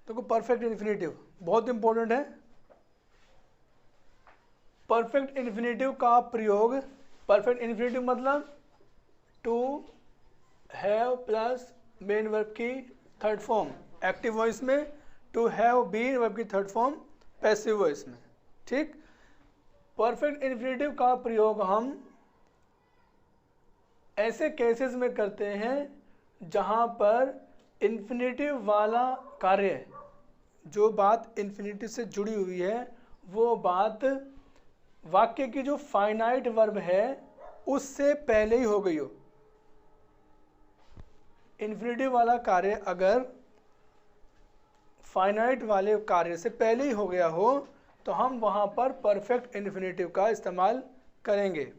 देखो perfect infinitive बहुत important है। परफेक्ट इन्फिनेटिव का प्रयोग, परफेक्ट इन्फिनेटिव मतलब to have plus main verb की थर्ड फॉर्म एक्टिव वॉइस में, टू हैव बीन वर्ब की थर्ड फॉर्म पैसिव वॉइस में। ठीक, परफेक्ट इन्फिनेटिव का प्रयोग हम ऐसे केसेस में करते हैं जहां पर इन्फिनेटिव वाला कार्य, जो बात इन्फिनेटिव से जुड़ी हुई है वो बात वाक्य की जो फाइनाइट वर्ब है उससे पहले ही हो गई हो। इन्फिनेटिव वाला कार्य अगर फाइनाइट वाले कार्य से पहले ही हो गया हो तो हम वहां पर परफेक्ट इन्फिनेटिव का इस्तेमाल करेंगे।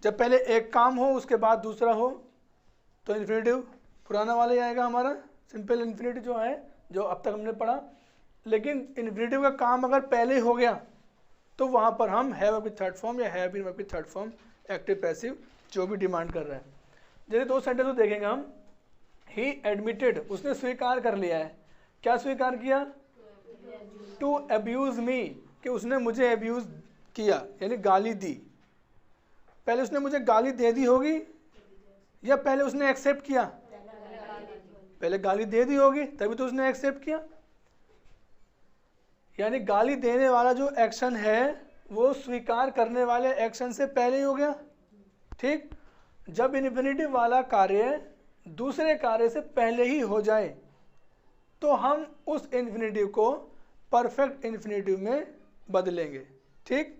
जब पहले एक काम हो उसके बाद दूसरा हो तो इन्फिनेटिव पुराना वाला ही आएगा हमारा, सिंपल इन्फिनेटिव जो है जो अब तक हमने पढ़ा। लेकिन इन्फिनेटिव का काम अगर पहले ही हो गया तो वहां पर हम हैव की थर्ड फॉर्म या हैव बीन वर्ब की थर्ड फॉर्म एक्टिव पैसिव जो भी डिमांड कर रहा है। जैसे दो सेंटेंस को देखेंगे हम, ही एडमिटेड उसने स्वीकार कर लिया है। क्या स्वीकार किया? टू अब्यूज मी, कि उसने मुझे अब्यूज किया यानी गाली दी। पहले उसने मुझे गाली दे दी होगी या पहले उसने एक्सेप्ट किया? पहले गाली दे दी होगी तभी तो उसने एक्सेप्ट किया। यानी गाली देने वाला जो एक्शन है वो स्वीकार करने वाले एक्शन से पहले ही हो गया। ठीक, जब इन्फिनेटिव वाला कार्य दूसरे कार्य से पहले ही हो जाए तो हम उस इन्फिनेटिव को परफेक्ट इन्फिनेटिव में बदलेंगे। ठीक,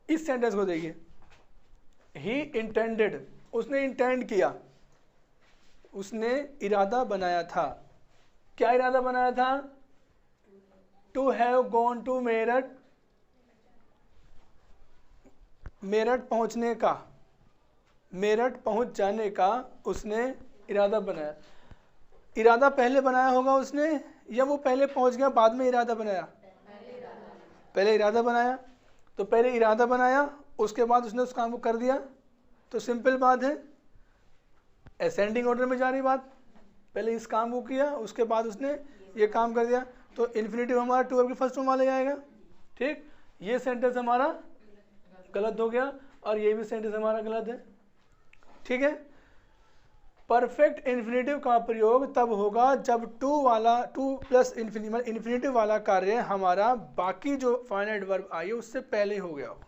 इस सेंटेंस को देखिए, ही इंटेंडेड उसने इंटेंड किया, उसने इरादा बनाया था। क्या इरादा बनाया था? To have gone to Meerut, Meerut पहुंचने का, मेरठ पहुंच जाने का उसने इरादा बनाया। इरादा पहले बनाया होगा उसने या वो पहले पहुंच गया बाद में इरादा बनाया? पहले इरादा बनाया। तो पहले इरादा बनाया उसके बाद उसने उस काम को कर दिया। तो सिंपल बात है, असेंडिंग ऑर्डर में जा रही बात, पहले इस काम को किया उसके बाद उसने ये काम कर दिया। तो इन्फिनेटिव हमारा टू वर्ब की फर्स्ट फॉर्म वाला जाएगा। ठीक, ये सेंटेंस हमारा गलत हो गया और ये भी सेंटेंस हमारा गलत है। ठीक है, परफेक्ट इन्फिनेटिव का प्रयोग तब होगा जब टू प्लस इन्फिनेटिव वाला कार्य हमारा बाकी जो फाइनाइट वर्ब आई है उससे पहले हो गया हो।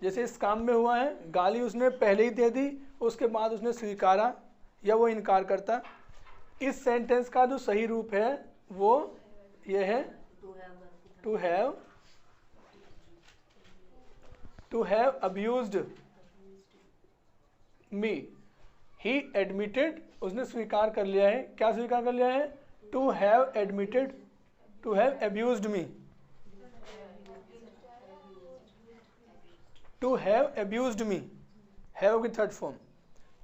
जैसे इस काम में हुआ है, गाली उसने पहले ही दे दी उसके बाद उसने स्वीकारा या वो इनकार करता। इस सेंटेंस का जो सही रूप है वो ये है, to have abused me. He admitted उसने स्वीकार कर लिया है। क्या स्वीकार कर लिया है? To have admitted to have abused me, to have abused me, have की थर्ड फॉर्म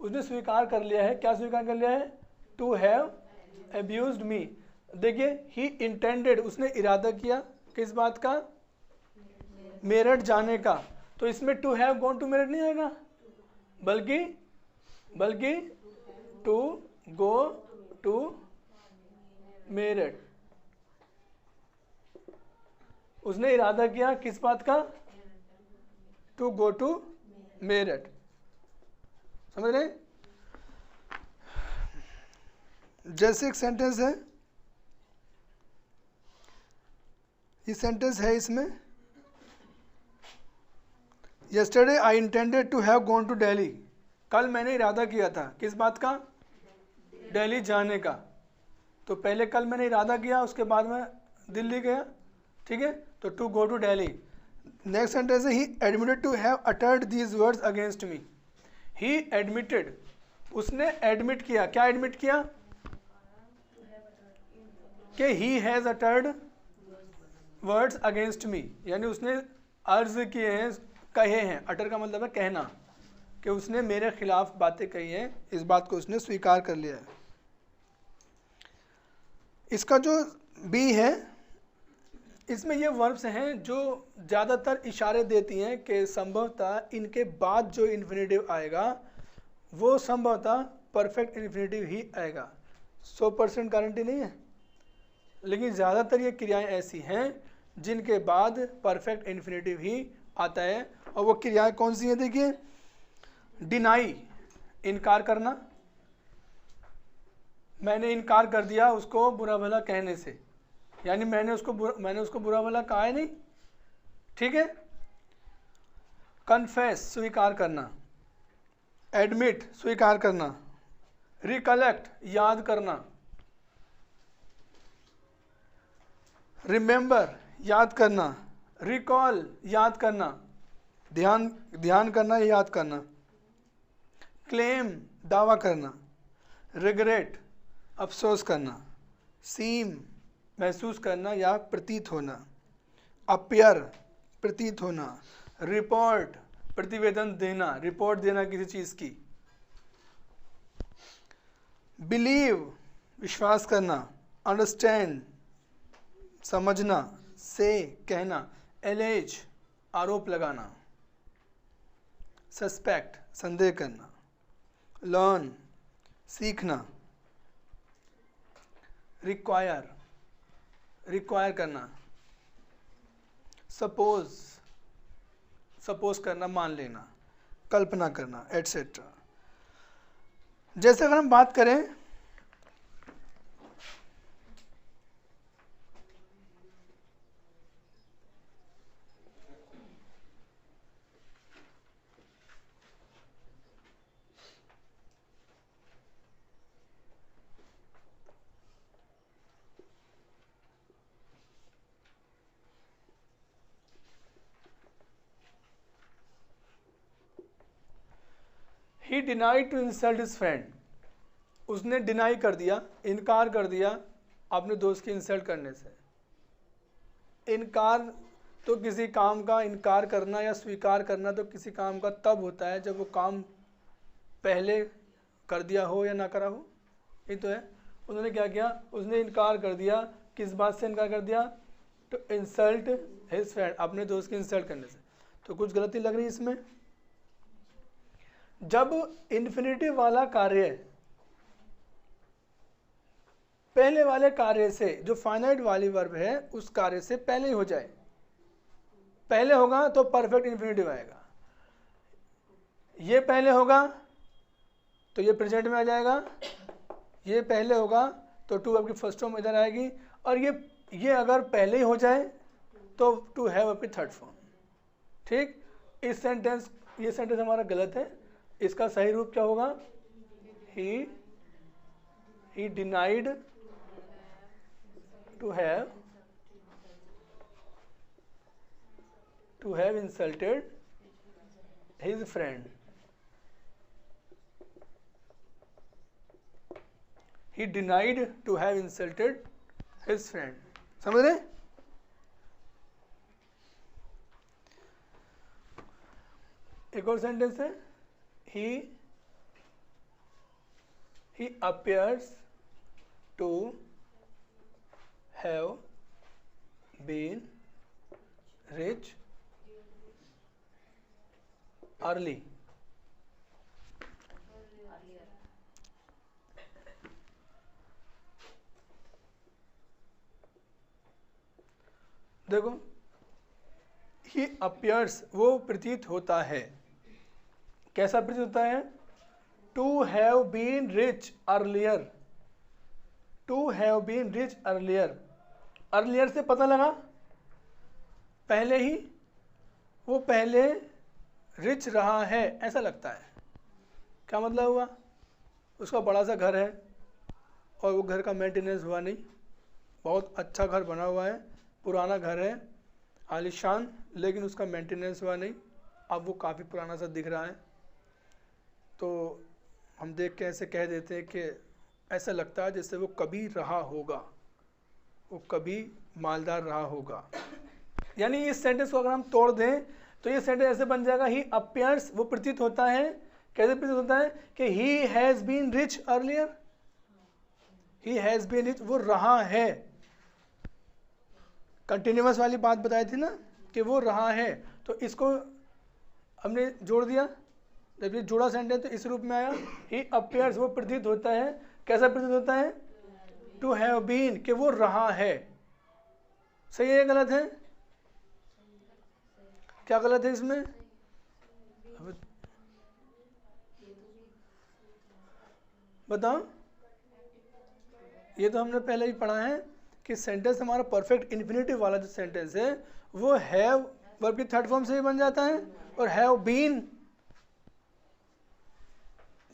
उसने स्वीकार कर लिया है। क्या स्वीकार कर लिया है? टू हैव अब्यूज्ड मी। देखिए, ही इंटेंडेड उसने इरादा किया किस बात का? मेरठ जाने का। तो इसमें to have gone to Meerut नहीं आएगा, बल्कि टू गो टू मेरठ। उसने इरादा किया किस बात का? To go to Meerut. समझ रहे? जैसे एक सेंटेंस है, ये सेंटेंस है इसमें, yesterday I intended to have gone to Delhi. कल मैंने इरादा किया था किस बात का? दिल्ली जाने का। तो पहले कल मैंने इरादा किया उसके बाद में दिल्ली गया। ठीक है, तो to go to Delhi. Next sentence है, he admitted to have uttered these words against me. He admitted उसने एडमिट किया। क्या एडमिट किया? कि he has uttered words against me, यानी उसने अर्ज किए हैं, कहे हैं। अटर का मतलब है कहना, कि उसने मेरे खिलाफ बातें कही हैं, इस बात को उसने स्वीकार कर लिया है। इसका जो बी है इसमें ये वर्ब्स हैं जो ज़्यादातर इशारे देती हैं कि संभवतः इनके बाद जो इन्फिनेटिव आएगा वो संभवतः परफेक्ट इन्फिनेटिव ही आएगा। 100% गारंटी नहीं है, लेकिन ज़्यादातर ये क्रियाएं ऐसी हैं जिनके बाद परफेक्ट इन्फिनेटिव ही आता है। और वो क्रियाएं कौन सी हैं? देखिए, डिनाई, इनकार करना, मैंने इनकार कर दिया उसको बुरा भला कहने से, यानी मैंने उसको बुरा भला कहा है नहीं, ठीक है। कन्फेस, स्वीकार करना, एडमिट, स्वीकार करना, रिकलेक्ट, याद करना, रिमेंबर, याद करना, रिकॉल, याद करना, ध्यान करना या याद करना, क्लेम, दावा करना, रिग्रेट, अफसोस करना, सीम, महसूस करना या प्रतीत होना, अपीयर, प्रतीत होना, रिपोर्ट, प्रतिवेदन देना, रिपोर्ट देना किसी चीज़ की, बिलीव, विश्वास करना, अंडरस्टैंड, समझना, से, कहना, एलेज, आरोप लगाना, सस्पेक्ट, संदेह करना, लर्न, सीखना, रिक्वायर करना, सपोज करना, मान लेना, कल्पना करना, एटसेट्रा। जैसे अगर हम बात करें he denied to insult his friend, उसने डिनाई कर दिया, इनकार कर दिया अपने दोस्त की इंसल्ट करने से। इनकार तो किसी काम का इनकार करना या स्वीकार करना तो किसी काम का तब होता है जब वो काम पहले कर दिया हो या ना करा हो, ये तो है। उन्होंने क्या किया? उसने इनकार कर दिया। किस बात से इनकार कर दिया? टू इंसल्ट हिज फ्रेंड, अपने दोस्त की इंसल्ट करने से। तो कुछ गलती लग रही है इसमें। जब इन्फिनिटिव वाला कार्य पहले वाले कार्य से, जो फाइनाइट वाली वर्ब है उस कार्य से पहले ही हो जाए, पहले होगा तो परफेक्ट इन्फिनिटिव आएगा। ये पहले होगा तो ये प्रेजेंट में आ जाएगा, ये पहले होगा तो टू आपकी फर्स्ट फॉर्म इधर आएगी, और ये अगर पहले ही हो जाए तो टू हैव आपकी थर्ड फॉर्म। ठीक, ये सेंटेंस हमारा गलत है। इसका सही रूप क्या होगा? He denied to have insulted his friend. He denied to have insulted his friend. समझ रहे? एक और सेंटेंस है, he appears to have been rich early. देखो, ही अपीयर्स, वो प्रतीत होता है। कैसा प्रतीत होता है? To have been rich earlier. To have been rich earlier. Earlier से पता लगा पहले ही, वो पहले रिच रहा है, ऐसा लगता है। क्या मतलब हुआ? उसका बड़ा सा घर है और वो घर का मेंटेनेंस हुआ नहीं। बहुत अच्छा घर बना हुआ है, पुराना घर है, आलीशान, लेकिन उसका मेंटेनेंस हुआ नहीं। अब वो काफ़ी पुराना सा दिख रहा है। तो हम देख के ऐसे कह देते हैं कि ऐसा लगता है जैसे वो कभी रहा होगा, वो कभी मालदार रहा होगा। यानी इस सेंटेंस को अगर हम तोड़ दें तो ये सेंटेंस ऐसे बन जाएगा, ही अपीयर्स, वो प्रतीत होता है। कैसे प्रतीत होता है? कि he has been rich earlier. He has been rich, वो रहा है। कंटिन्यूअस वाली बात बताई थी ना कि वो रहा है, तो इसको हमने जोड़ दिया। जब ये जुड़ा सेंटेंस तो इस रूप में आया, ही अपीयर्स, वो प्रतीत होता है। कैसा प्रतीत होता है? टू हैव बीन, कि वो रहा है। सही है या गलत है? क्या गलत है इसमें? बताओ। ये तो हमने पहले ही पढ़ा है कि सेंटेंस हमारा परफेक्ट इन्फिनेटिव वाला जो सेंटेंस है वो हैव वर्ब की थर्ड फॉर्म से ही बन जाता है, और हैव बीन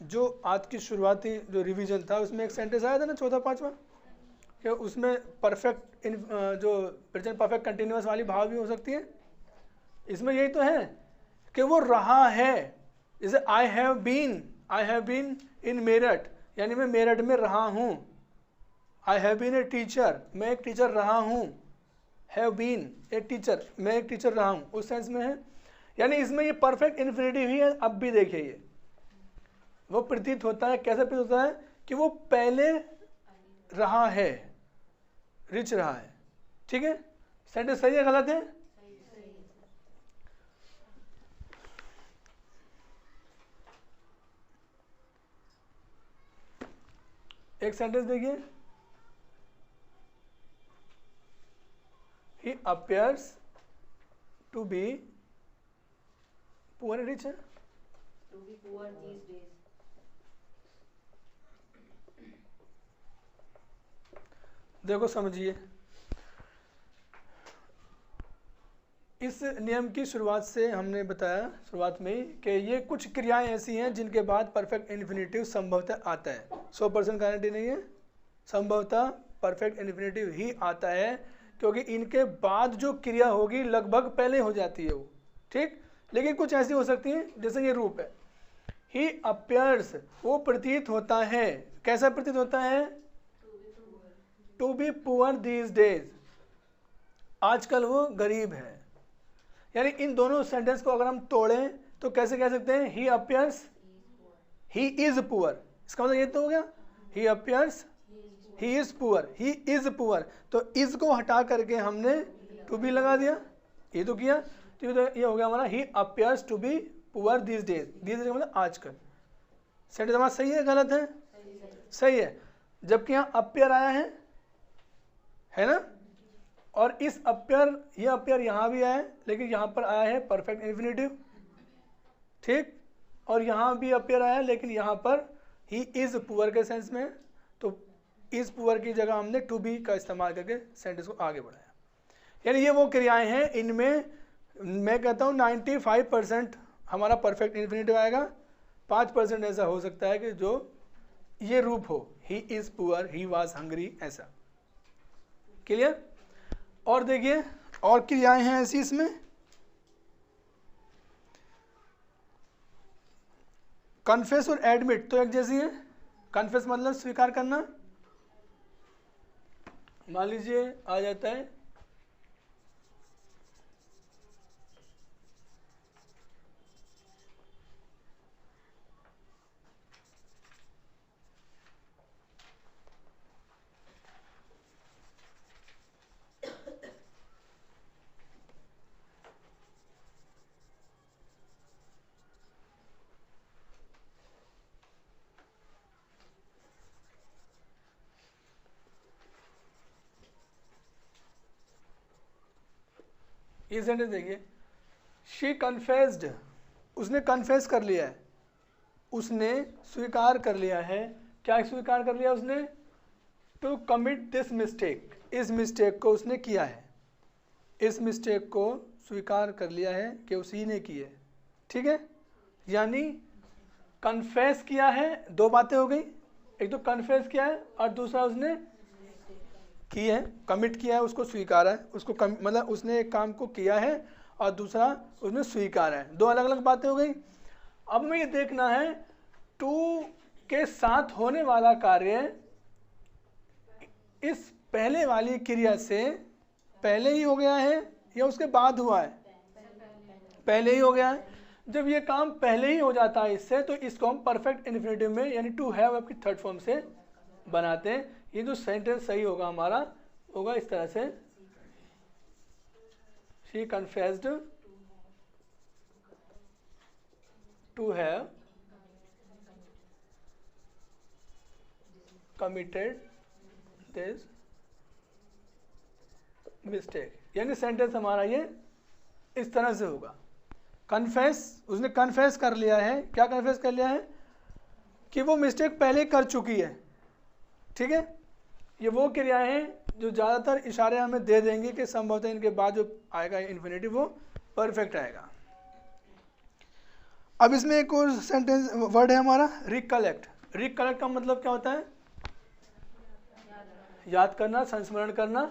जो आज की शुरुआती जो रिवीजन था उसमें एक सेंटेंस आया था ना, चौथा पांचवा, कि उसमें परफेक्ट जो प्रेजेंट परफेक्ट कंटिन्यूअस वाली भाव भी हो सकती है। इसमें यही तो है कि वो रहा है। जैसे I have been in Meerut, यानी मैं मेरठ में रहा हूँ। I have been a teacher, मैं एक टीचर रहा हूँ। हैव बीन ए टीचर, मैं एक टीचर रहा हूँ, उस सेंस में है। यानी इसमें ये परफेक्ट इन्फिनिटिव ही है। अब भी देखिए ये वो प्रतीत होता है, कैसे प्रतीत होता है कि वो पहले रहा है, रिच रहा है। ठीक है, सेंटेंस सही है गलत है? एक सेंटेंस देखिए, ही appears to be poor and rich है? To be poor these days. देखो समझिए, इस नियम की शुरुआत से हमने बताया शुरुआत में ही कि ये कुछ क्रियाएं ऐसी हैं जिनके बाद परफेक्ट इन्फिनेटिव संभवतः आता है। 100% गारंटी नहीं है, संभवतः परफेक्ट इन्फिनेटिव ही आता है, क्योंकि इनके बाद जो क्रिया होगी लगभग पहले हो जाती है वो। ठीक, लेकिन कुछ ऐसी हो सकती है, जैसे ये रूप है ही अपीयर्स, वो प्रतीत होता है। कैसा प्रतीत होता है? To be poor these days, आजकल वो गरीब है। यानी इन दोनों सेंटेंस को अगर हम तोड़ें तो कैसे कह सकते हैं? ही अपीयर्स ही इज पुअर, इसका मतलब ये तो हो गया ही appears he is poor, he is poor. तो इज को हटा करके हमने टू बी लगा दिया, ये तो किया। तो ये हो गया हमारा he appears to be poor these days. These days मतलब आजकल। सेंटेंस हमारा सही है गलत है? सही है, जबकि यहाँ अपीयर आया है ना। और इस अपीयर, ये अपीयर यहाँ भी आया है, लेकिन यहाँ पर आया है परफेक्ट इन्फिनेटिव। ठीक, और यहाँ भी अपीयर आया है, लेकिन यहाँ पर ही इज पुअर के सेंस में। तो इज पुअर की जगह हमने टू बी का इस्तेमाल करके सेंटेंस को आगे बढ़ाया। यानी ये वो क्रियाएं हैं, इनमें मैं कहता हूँ 95% हमारा परफेक्ट इन्फिनेटिव आएगा। 5% ऐसा हो सकता है कि जो ये रूप हो, he is poor, he was hungry, ऐसा। क्लियर? और देखिए और क्रियाएं हैं ऐसी इसमें, कन्फेस और एडमिट तो एक जैसी है। कन्फेस मतलब स्वीकार करना। मान लीजिए आ जाता है ये सेंटेंस देखिए, शी कन्फेस्ड, उसने कन्फेस कर लिया है, उसने स्वीकार कर लिया है। क्या स्वीकार कर लिया उसने? टू कमिट दिस मिस्टेक, इस मिस्टेक को उसने किया है। इस मिस्टेक को स्वीकार कर लिया है कि उसी ने की है। ठीक है, यानी कन्फेस किया है, दो बातें हो गई, एक तो कन्फेस किया है और दूसरा उसने की है, कमिट किया है, उसको स्वीकारा है, उसको मतलब उसने एक काम को किया है और दूसरा उसने स्वीकारा है। दो अलग अलग बातें हो गई। अब हमें ये देखना है टू के साथ होने वाला कार्य इस पहले वाली क्रिया से पहले ही हो गया है या उसके बाद हुआ है? पहले ही हो गया है। जब ये काम पहले ही हो जाता है इससे, तो इसको हम परफेक्ट इन्फिनेटिव में यानी टू हैव आपकी थर्ड फॉर्म से बनाते हैं। ये जो सेंटेंस सही होगा हमारा होगा इस तरह से, she confessed to have committed this mistake, यानी सेंटेंस हमारा ये इस तरह से होगा। कन्फेस, उसने कन्फेस कर लिया है। क्या कन्फेस कर लिया है? कि वो मिस्टेक पहले कर चुकी है। ठीक है, ये वो क्रियाएं हैं जो ज़्यादातर इशारे हमें दे देंगे कि संभवतः इनके बाद जो आएगा इन्फिनेटिव वो परफेक्ट आएगा। अब इसमें एक और सेंटेंस वर्ड है हमारा रिकलेक्ट। रिकलेक्ट का मतलब क्या होता है? याद करना, संस्मरण करना।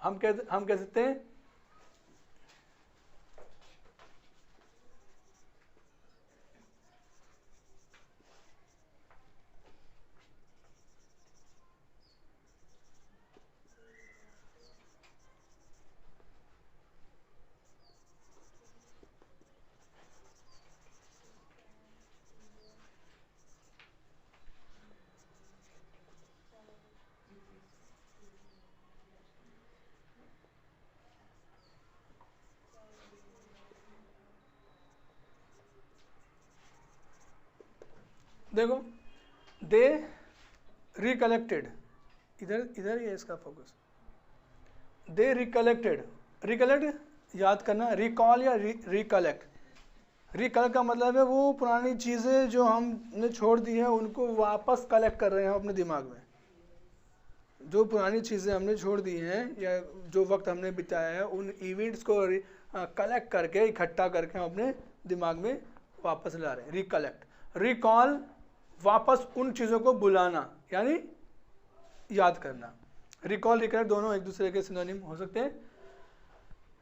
हम कह सकते हैं देखो, दे रिकलेक्टेड, इधर ही है इसका फोकस। दे रिकलेक्टेड, रिकलेक्ट याद करना, रिकॉल या रिकलेक्ट। रिकलेक्ट का मतलब है वो पुरानी चीज़ें जो हमने छोड़ दी है उनको वापस कलेक्ट कर रहे हैं अपने दिमाग में। जो पुरानी चीज़ें हमने छोड़ दी हैं या जो वक्त हमने बिताया है उन इवेंट्स को कलेक्ट करके, इकट्ठा करके हम अपने दिमाग में वापस ला रहे हैं। रिकलेक्ट, रिकॉल वापस उन चीज़ों को बुलाना यानी याद करना। रिकॉल, रिकलेक्ट दोनों एक दूसरे के सिनोनिम हो सकते हैं।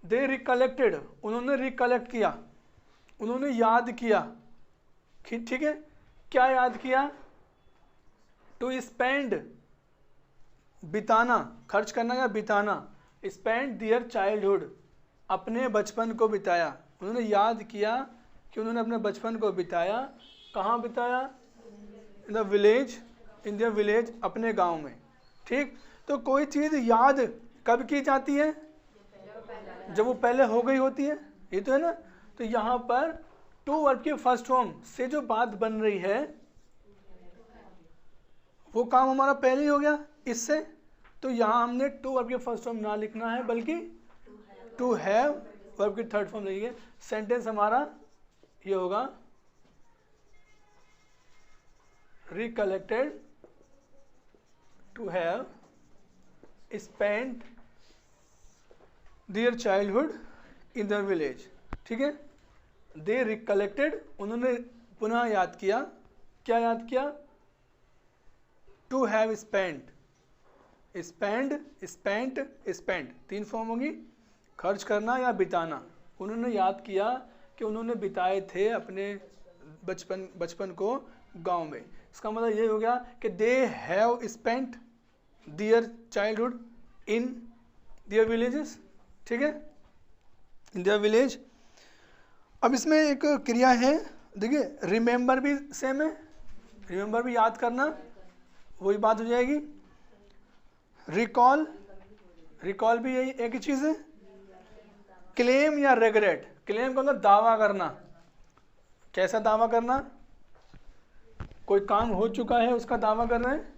दे रिकलेक्टेड, उन्होंने रिकलेक्ट किया, उन्होंने याद किया। ठीक है, क्या याद किया? टू स्पेंड, बिताना, खर्च करना या बिताना। स्पेंड दियर चाइल्डहुड, अपने बचपन को बिताया। उन्होंने याद किया कि उन्होंने अपने बचपन को बिताया। कहाँ बिताया? In the village, in the village, अपने गांव में। ठीक, तो कोई चीज़ याद कब की जाती है? जब वो पहले हो गई होती है, ये तो है ना। तो यहाँ पर टू वर्ब के फर्स्ट फॉर्म से जो बात बन रही है वो काम हमारा पहले ही हो गया इससे। तो यहाँ हमने टू वर्ब के फर्स्ट फॉर्म ना लिखना है बल्कि टू हैव वर्ब की थर्ड फॉर्म लिखिए। सेंटेंस हमारा ये होगा recollected to have spent their childhood in their village. ठीक है, दे रिकलेक्टेड, उन्होंने पुनः याद किया। क्या याद किया? To have spent, spend, spent, spent, तीन फॉर्म होगी, खर्च करना या बिताना। उन्होंने याद किया कि उन्होंने बिताए थे अपने बचपन को गांव में। इसका मतलब ये हो गया कि they have spent their childhood in there villages. ठीक है, इन देयर विलेज। अब इसमें एक क्रिया है, देखिए, रिमेंबर भी सेम है। रिमेंबर भी याद करना, वही बात हो जाएगी। रिकॉल, रिकॉल भी यही एक ही चीज़ है। क्लेम या रेगरेट, क्लेम का मतलब दावा करना। कैसा दावा करना? कोई काम हो चुका है उसका दावा कर रहे हैं।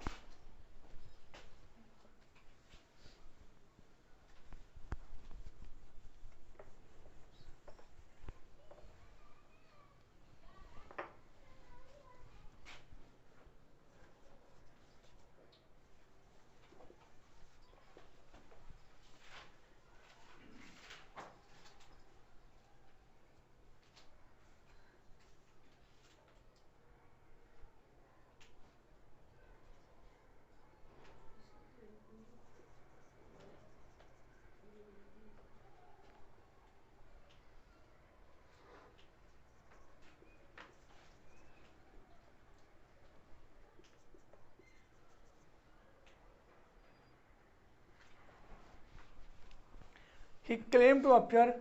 He claimed to appear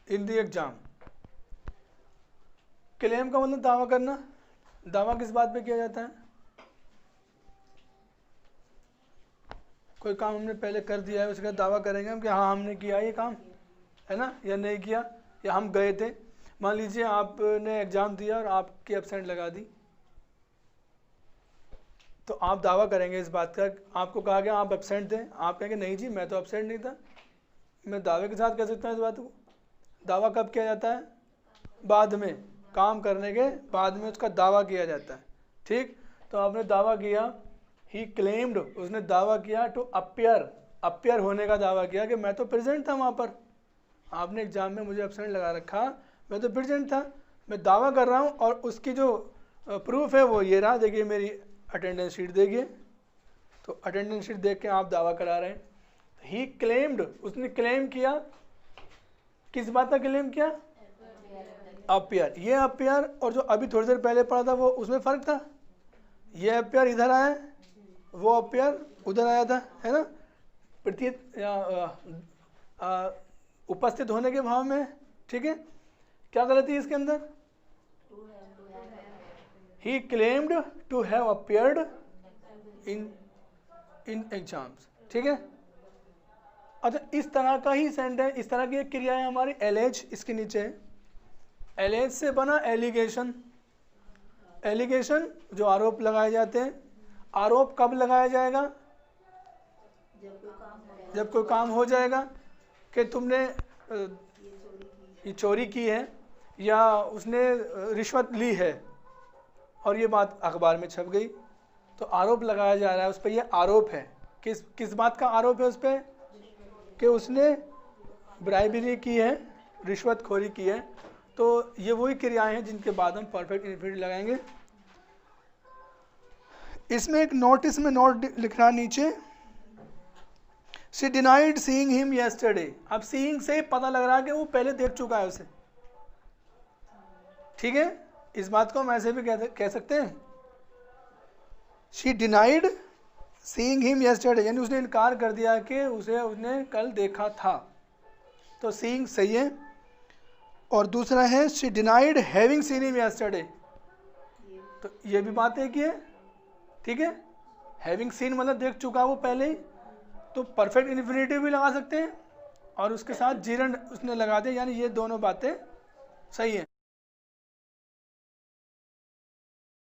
in the exam. Claim का मतलब दावा करना। दावा किस बात पे किया जाता है? कोई काम हमने पहले कर दिया है, उसका दावा करेंगे हम कि हाँ हमने किया ये काम, है ना, या नहीं किया, या हम गए थे। मान लीजिए आपने एग्ज़ाम दिया और आपकी एब्सेंट लगा दी, तो आप दावा करेंगे इस बात का, आपको कहा गया आप एब्सेंट थे, आप कहेंगे नहीं जी मैं तो एब्सेंट नहीं था। मैं दावे के साथ कह सकता हूँ इस बात को। दावा कब किया जाता है? बाद में, काम करने के बाद में उसका दावा किया जाता है। ठीक, तो आपने दावा किया, ही क्लेम्ड, उसने दावा किया टू अपियर, अपियर होने का दावा किया कि मैं तो प्रेजेंट था वहाँ पर, आपने एग्जाम में मुझे एब्सेंट लगा रखा, मैं तो प्रेजेंट था, मैं दावा कर रहा हूँ और उसकी जो प्रूफ है वो ये रहा, देखिए मेरी अटेंडेंस शीट देखिए। तो अटेंडेंस शीट देख के आप दावा करा रहे हैं। ही क्लेम्ड, उसने क्लेम किया, किस बात का क्लेम किया? अपियर। ये अपियर और जो अभी थोड़ी देर पहले पढ़ा था वो, उसमें फ़र्क था। ये अपियर इधर आया, वो अपियर उधर आया था, है ना, प्रतीत या उपस्थित होने के भाव में। ठीक है, क्या गलती है इसके अंदर? He claimed to have appeared in exams. ठीक है, अच्छा इस तरह का ही सेंटेंस, इस तरह की एक क्रिया है हमारी एलेज, इसके नीचे एलेज से बना एलिगेशन। एलिगेशन जो आरोप लगाए जाते हैं। आरोप कब लगाया जाएगा? जब कोई काम हो जाएगा कि तुमने ये चोरी की है या उसने रिश्वत ली है और ये बात अखबार में छप गई, तो आरोप लगाया जा रहा है उस पर। ये आरोप है, किस बात का आरोप है उस पर? कि उसने ब्राइबरी की है, रिश्वतखोरी की है। तो ये वही क्रियाएं हैं जिनके बाद हम परफेक्ट इंफिनिटिव लगाएंगे। इसमें एक नोटिस में नोट लिख रहा नीचे, she denied seeing him yesterday. अब सीइंग से पता लग रहा है कि वो पहले देख चुका है उसे। ठीक है, इस बात को हम ऐसे भी कह सकते हैं, she denied seeing him yesterday, यानी उसने इनकार कर दिया कि उसने कल देखा था। तो सीइंग सही है। और दूसरा है she denied having seen him yesterday, तो ये भी बात एक ही है। ठीक है, हैविंग सीन मतलब देख चुका वो पहले ही, तो परफेक्ट इन्फिनिटिव भी लगा सकते हैं और उसके साथ जीरन उसने लगा दिया, यानी ये दोनों बातें सही हैं।